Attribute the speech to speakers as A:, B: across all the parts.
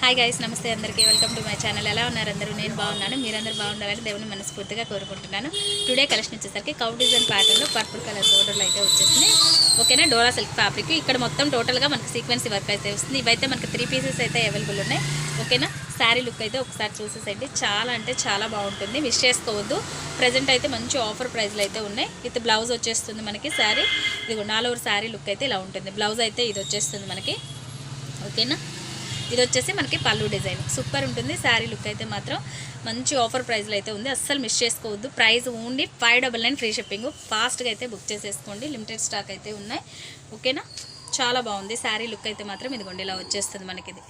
A: Hi guys, నమస్తే అందరికీ. Welcome to my channel. ఎలా ఉన్నారు అందరూ? నేను బాగున్నాను. మీరందరూ బాగుండాలని దేవుని మనస్ఫూర్తిగా కోరుకుంటున్నాను. టుడే కలెక్షన్ వచ్చేసరికి కౌ డిజైన్ ప్యాటర్న్లో పర్పుల్ కలర్ బోర్డర్లో అయితే వచ్చేసింది. ఓకేనా, డోరా సిల్క్ ఫ్యాబ్రిక్. ఇక్కడ మొత్తం టోటల్గా మనకి సీక్వెన్సీ వర్క్ అయితే వస్తుంది. ఇవైతే మనకి 3 పీసెస్ అయితే అవైలబుల్ ఉన్నాయి. ఓకేనా, శారీ లుక్ అయితే ఒకసారి చూసేసండి. చాలా అంటే చాలా బాగుంటుంది, మిస్ చేసుకోవద్దు. ప్రజెంట్ అయితే మంచి ఆఫర్ ప్రైస్లు అయితే ఉన్నాయి. విత్ బ్లౌజ్ వచ్చేస్తుంది మనకి. శారీ ఇది 4 శారీ లుక్ అయితే ఇలా ఉంటుంది. బ్లౌజ్ అయితే ఇది వచ్చేస్తుంది మనకి. ఓకేనా, ఇది వచ్చేసి మనకి పళ్ళు డిజైన్ సూపర్ ఉంటుంది. శారీ లుక్ అయితే మాత్రం మంచి ఆఫర్ ప్రైస్లో అయితే ఉంది, అస్సలు మిస్ చేసుకోవద్దు. Price only 599 free shipping. ఫాస్ట్గా అయితే బుక్ చేసేసుకోండి, లిమిటెడ్ స్టాక్ అయితే ఉన్నాయి. ఓకేనా, చాలా బాగుంది శారీ లుక్ అయితే మాత్రం. ఇదిగోండి ఇలా వచ్చేస్తుంది మనకి. ఇది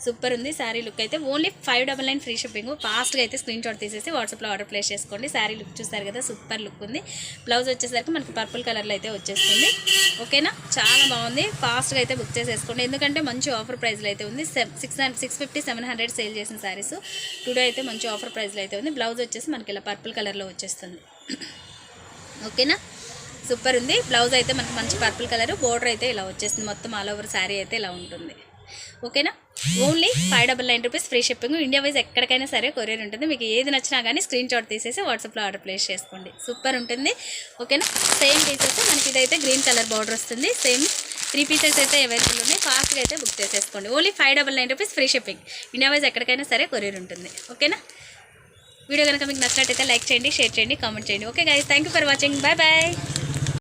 A: సూపర్ ఉంది శారీ లుక్ అయితే. Only 599 free shipping. ఫాస్ట్గా అయితే స్క్రీన్ షాట్ తీసేసి వాట్సాప్లో ఆర్డర్ ప్లేస్ చేసుకోండి. శారీ లుక్ చూసారు కదా, సూపర్ లుక్ ఉంది. బ్లౌజ్ వచ్చేసరికి మనకి పర్పుల్ కలర్లో అయితే వచ్చేస్తుంది. ఓకేనా, చాలా బాగుంది. ఫాస్ట్గా అయితే బుక్ చేసేసుకోండి, ఎందుకంటే మంచి ఆఫర్ ప్రైస్లో అయితే ఉంది. 650 700 సేల్ చేసిన శారీస్ టుడే అయితే మంచి ఆఫర్ ప్రైస్లో అయితే ఉంది. బ్లౌజ్ వచ్చేసి మనకి ఇలా పర్పుల్ కలర్లో వచ్చేస్తుంది. ఓకేనా, సూపర్ ఉంది. బ్లౌజ్ అయితే మనకి మంచి పర్పుల్ కలర్, బోర్డర్ అయితే ఇలా వచ్చేస్తుంది. మొత్తం ఆల్ ఓవర్ శారీ అయితే ఇలా ఉంటుంది. ఓకేనా, only 599 rupees free shipping. India wise ఎక్కడికైనా సరే కొరియర్ ఉంటుంది. మీకు ఏది నచ్చినా కానీ స్క్రీన్ షాట్ తీసేసి వాట్సాప్లో ఆర్డర్ ప్లేస్ చేసుకోండి. సూపర్ ఉంటుంది. ఓకేనా, సేమ్ పీసెస్ మనకి ఇదైతే గ్రీన్ కలర్ బార్డర్ వస్తుంది. సేమ్ 3 పీసెస్ అయితే అవైలబుల్ ఉన్నాయి. ఫాస్ట్గా అయితే బుక్ చేసేసుకోండి. Only 599 rupees free shipping. India wise ఎక్కడికైనా సరే కొరియర్ ఉంటుంది. ఓకేనా, వీడియో కనుక మీకు నచ్చినట్టయితే లైక్ చేయండి, షేర్ చేయండి, కామెంట్ చేయండి. Okay guys, thank you for watching. Bye bye.